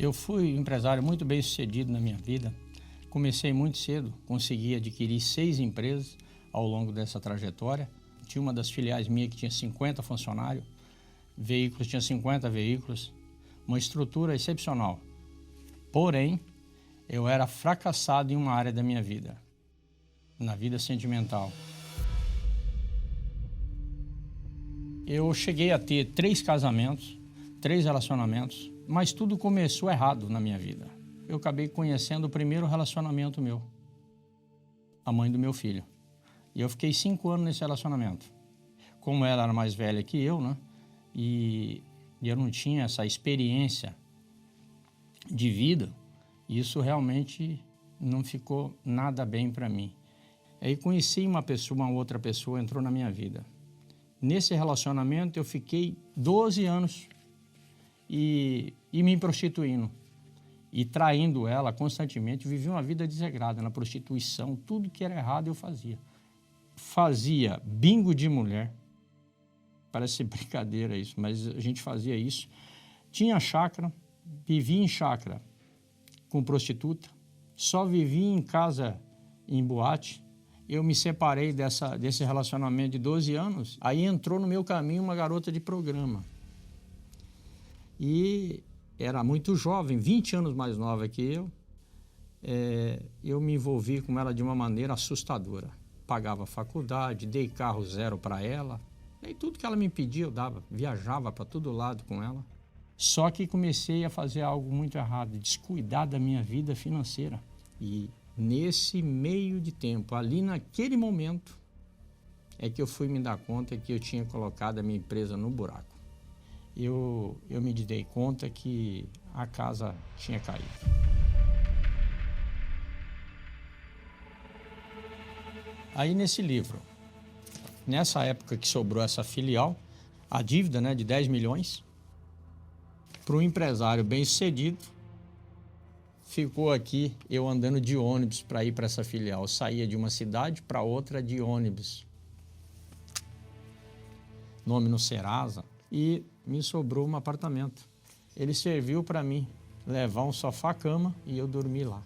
Eu fui um empresário muito bem sucedido na minha vida. Comecei muito cedo, consegui adquirir 6 empresas ao longo dessa trajetória. Tinha uma das filiais minha que tinha 50 funcionários, veículos, tinha 50 veículos, uma estrutura excepcional. Porém, eu era fracassado em uma área da minha vida, na vida sentimental. Eu cheguei a ter 3 casamentos, 3 relacionamentos, mas tudo começou errado na minha vida. Eu acabei conhecendo o primeiro relacionamento meu, a mãe do meu filho. E eu fiquei 5 anos nesse relacionamento. Como ela era mais velha que eu, né? E eu não tinha essa experiência de vida, isso realmente não ficou nada bem para mim. Aí conheci uma outra pessoa entrou na minha vida. Nesse relacionamento eu fiquei 12 anos e me prostituindo. E traindo ela constantemente, vivia uma vida desregrada na prostituição, tudo que era errado eu fazia. Fazia bingo de mulher, parece brincadeira isso, mas a gente fazia isso. Tinha chácara, vivia em chácara com prostituta, só vivia em casa em boate. Eu me separei desse relacionamento de 12 anos, aí entrou no meu caminho uma garota de programa. E era muito jovem, 20 anos mais nova que eu. Eu me envolvi com ela de uma maneira assustadora. Pagava faculdade, dei carro 0 para ela. E tudo que ela me pedia eu dava, viajava para todo lado com ela. Só que comecei a fazer algo muito errado, descuidar da minha vida financeira. E nesse meio de tempo, ali naquele momento, é que eu fui me dar conta que eu tinha colocado a minha empresa no buraco. Eu me dei conta que a casa tinha caído. Aí nesse livro, nessa época que sobrou essa filial, a dívida, né, de 10 milhões, para um empresário bem-sucedido, ficou aqui eu andando de ônibus para ir para essa filial. Eu saía de uma cidade para outra de ônibus. Nome no Serasa. E me sobrou um apartamento. Ele serviu para mim levar um sofá-cama e eu dormi lá.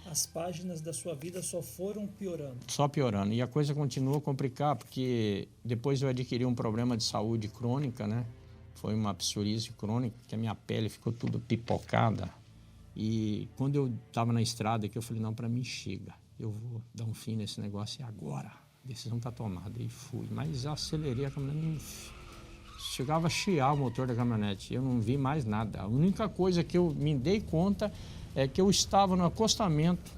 As páginas da sua vida só foram piorando. Só piorando. E a coisa continuou a complicar, porque depois eu adquiri um problema de saúde crônica, né? Foi uma psoríase crônica, que a minha pele ficou tudo pipocada. E quando eu estava na estrada, que eu falei, não, para mim chega. Eu vou dar um fim nesse negócio e agora. A decisão está tomada. E fui. Mas acelerei a caminhonete. Chegava a chiar o motor da caminhonete. Eu não vi mais nada. A única coisa que eu me dei conta é que eu estava no acostamento,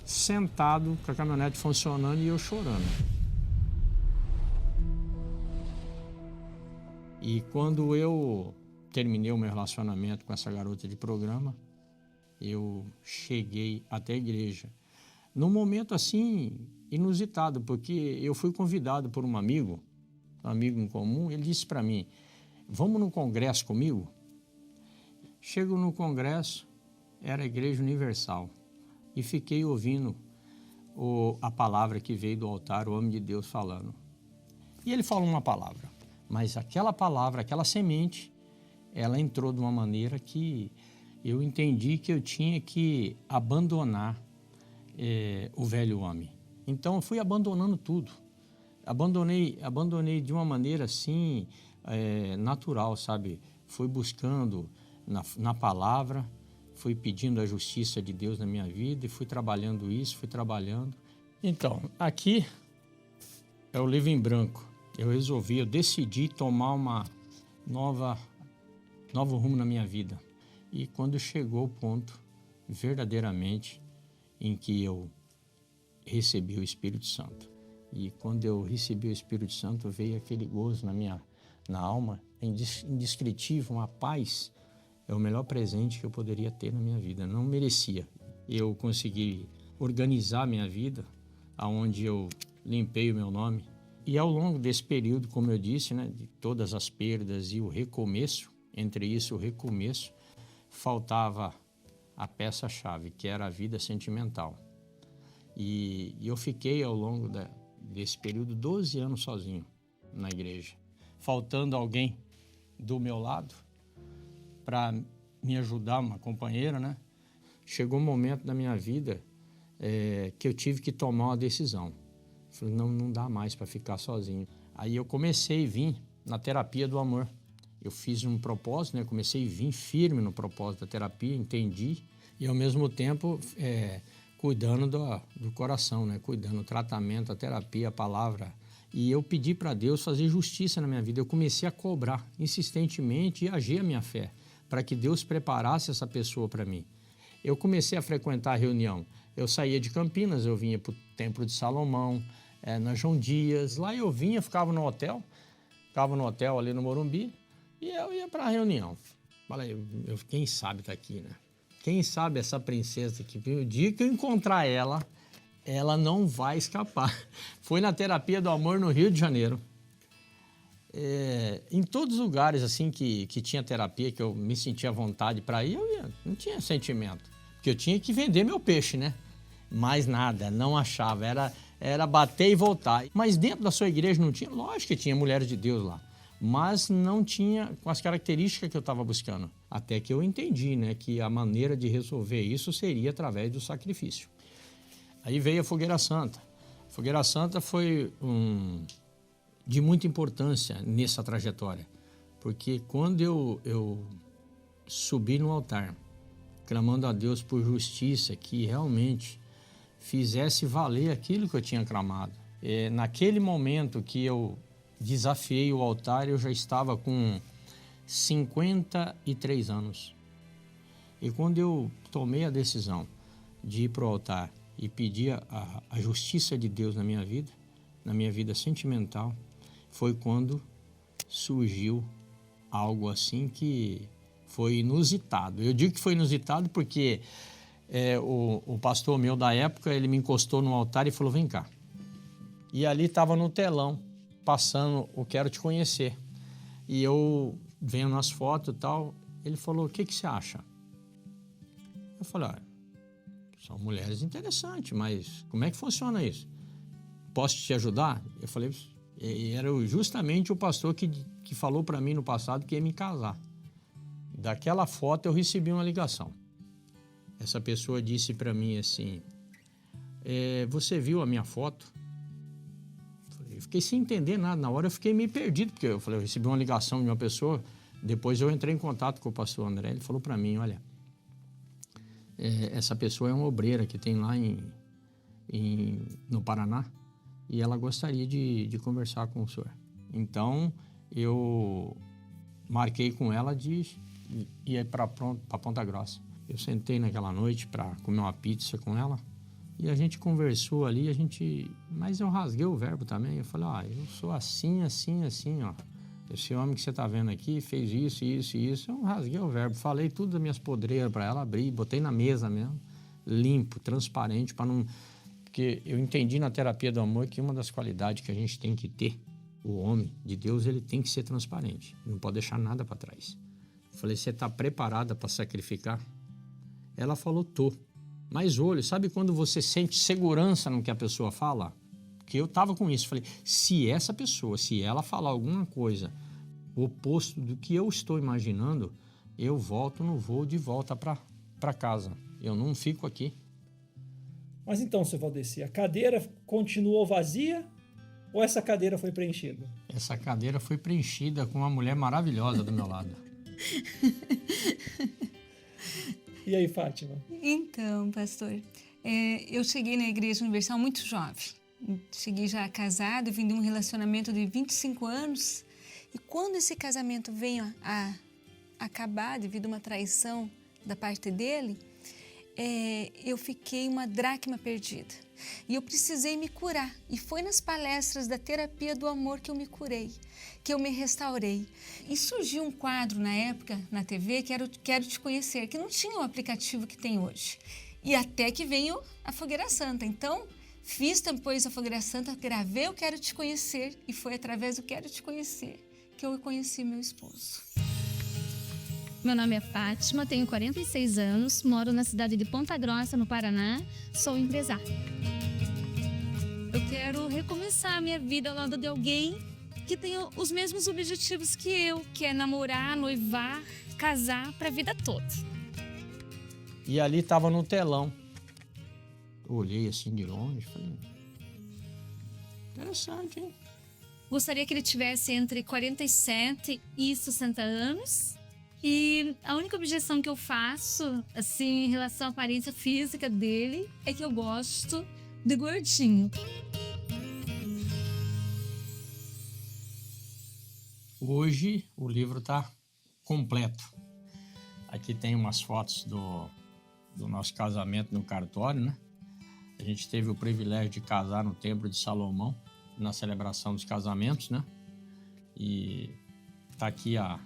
sentado, com a caminhonete funcionando e eu chorando. E quando eu terminei o meu relacionamento com essa garota de programa, eu cheguei até a igreja. Num momento assim, inusitado, porque eu fui convidado por um amigo em comum, ele disse para mim, vamos no congresso comigo? Chego no congresso, era a Igreja Universal, e fiquei ouvindo a palavra que veio do altar, o homem de Deus falando. E ele falou uma palavra, mas aquela palavra, aquela semente, ela entrou de uma maneira que eu entendi que eu tinha que abandonar o velho homem. Então eu fui abandonando tudo. Abandonei de uma maneira assim, natural, sabe? Fui buscando na palavra, fui pedindo a justiça de Deus na minha vida e fui trabalhando isso, fui trabalhando. Então, aqui é o livro em branco. Eu decidi tomar uma novo rumo na minha vida. E quando chegou o ponto, verdadeiramente, em que eu recebi o Espírito Santo. E quando eu recebi o Espírito Santo, veio aquele gozo na alma, indescritível, uma paz. É o melhor presente que eu poderia ter na minha vida. Não merecia. Eu consegui organizar minha vida, aonde eu limpei o meu nome. E ao longo desse período, como eu disse, né, de todas as perdas e o recomeço, entre isso o recomeço, faltava a peça-chave, que era a vida sentimental. E eu fiquei ao longo desse período 12 anos sozinho na igreja, faltando alguém do meu lado para me ajudar, uma companheira, né? Chegou um momento da minha vida que eu tive que tomar uma decisão. Falei, não dá mais para ficar sozinho. Aí eu comecei a vir na terapia do amor. Eu fiz um propósito, né? Comecei a vir firme no propósito da terapia, entendi. E, ao mesmo tempo, cuidando do coração, né? Cuidando do tratamento, a terapia, a palavra. E eu pedi para Deus fazer justiça na minha vida. Eu comecei a cobrar insistentemente e agir a minha fé, para que Deus preparasse essa pessoa para mim. Eu comecei a frequentar a reunião. Eu saía de Campinas, eu vinha para o Templo de Salomão, na João Dias. Lá eu vinha, ficava no hotel ali no Morumbi, e eu ia para a reunião. Falei, quem sabe tá aqui, né? Quem sabe essa princesa aqui, o dia que eu encontrar ela não vai escapar. Foi na terapia do amor no Rio de Janeiro. Em todos os lugares assim que tinha terapia, que eu me sentia à vontade para ir, eu ia, não tinha sentimento. Porque eu tinha que vender meu peixe, né? Mais nada, não achava. Era bater e voltar. Mas dentro da sua igreja não tinha? Lógico que tinha mulheres de Deus lá. Mas não tinha com as características que eu estava buscando. Até que eu entendi, né, que a maneira de resolver isso seria através do sacrifício. Aí veio a Fogueira Santa. A Fogueira Santa foi de muita importância nessa trajetória. Porque quando eu subi no altar, clamando a Deus por justiça, que realmente fizesse valer aquilo que eu tinha clamado. Naquele momento que eu desafiei o altar, eu já estava com 53 anos. E quando eu tomei a decisão de ir para o altar e pedir a justiça de Deus na minha vida sentimental, foi quando surgiu algo assim que foi inusitado. Eu digo que foi inusitado porque o pastor meu da época, ele me encostou no altar e falou, vem cá. E ali estava no telão, passando o Quero Te Conhecer. E eu vendo as fotos e tal, ele falou, o que você acha? Eu falei, são mulheres interessantes, mas como é que funciona isso? Posso te ajudar? Eu falei, e era justamente o pastor que falou para mim no passado que ia me casar. Daquela foto eu recebi uma ligação. Essa pessoa disse para mim assim, você viu a minha foto? Eu fiquei sem entender nada. Na hora eu fiquei meio perdido, porque eu recebi uma ligação de uma pessoa, depois eu entrei em contato com o pastor André, ele falou para mim, olha, essa pessoa é uma obreira que tem lá no Paraná, e ela gostaria de conversar com o senhor. Então, eu marquei com ela de ir para Ponta Grossa. Eu sentei naquela noite para comer uma pizza com ela e a gente conversou ali, mas eu rasguei o verbo também. Eu falei, eu sou assim, assim, assim, ó. Esse homem que você está vendo aqui fez isso, isso e isso. Eu rasguei o verbo, falei tudo das minhas podreiras para ela, abri, botei na mesa mesmo, limpo, transparente, para não... Porque eu entendi na terapia do amor que uma das qualidades que a gente tem que ter, o homem de Deus, ele tem que ser transparente. Não pode deixar nada para trás. Eu falei, você está preparada para sacrificar? Ela falou, tô. Mas olha, sabe quando você sente segurança no que a pessoa fala? Porque eu estava com isso. Falei, se essa pessoa, se ela falar alguma coisa oposto do que eu estou imaginando, eu volto no voo de volta para casa. Eu não fico aqui. Mas então, seu Valdeci, a cadeira continuou vazia ou essa cadeira foi preenchida? Essa cadeira foi preenchida com uma mulher maravilhosa do meu lado. E aí, Fátima? Então, pastor, eu cheguei na Igreja Universal muito jovem. Cheguei já casada, vim de um relacionamento de 25 anos. E quando esse casamento veio a acabar devido a uma traição da parte dele, eu fiquei uma dracma perdida. E eu precisei me curar. E foi nas palestras da terapia do amor que eu me curei, que eu me restaurei. E surgiu um quadro na época, na TV, que era o Quero Te Conhecer, que não tinha o aplicativo que tem hoje. E até que veio a Fogueira Santa. Então, fiz depois a Fogueira Santa, gravei o Quero Te Conhecer, e foi através do Quero Te Conhecer que eu conheci meu esposo. Meu nome é Fátima, tenho 46 anos, moro na cidade de Ponta Grossa, no Paraná, sou empresária. Eu quero recomeçar a minha vida ao lado de alguém que tem os mesmos objetivos que eu, que é namorar, noivar, casar para a vida toda. E ali estava no telão. Eu olhei assim de longe, falei, interessante, hein? Gostaria que ele tivesse entre 47 e 60 anos. E a única objeção que eu faço, assim, em relação à aparência física dele, é que eu gosto de gordinho. Hoje o livro está completo. Aqui tem umas fotos do nosso casamento no cartório, né? A gente teve o privilégio de casar no Templo de Salomão, na celebração dos casamentos, né? E tá aqui a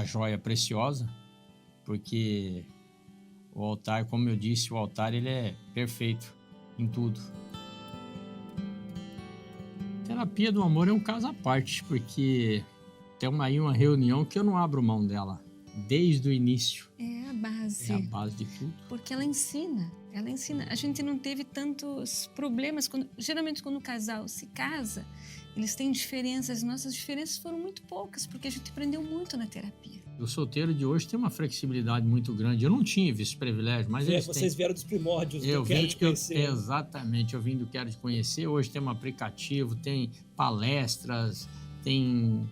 joia preciosa, porque o altar, como eu disse, o altar ele é perfeito em tudo. Terapia do amor é um caso à parte, porque tem aí uma reunião que eu não abro mão dela, desde o início. É a base. É a base de tudo. Porque ela ensina. A gente não teve tantos problemas. Geralmente, quando o casal se casa, eles têm diferenças. Nossas diferenças foram muito poucas, porque a gente aprendeu muito na terapia. O solteiro de hoje tem uma flexibilidade muito grande. Eu não tive esse privilégio, mas Vocês vieram dos primórdios eu do Quero Te Conhecer. Exatamente, eu vim do Quero Te Conhecer. Hoje tem um aplicativo, tem palestras, tem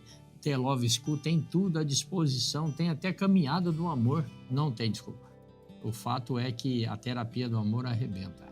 Love School, tem tudo à disposição, tem até caminhada do amor. Não tem desculpa. O fato é que a terapia do amor arrebenta.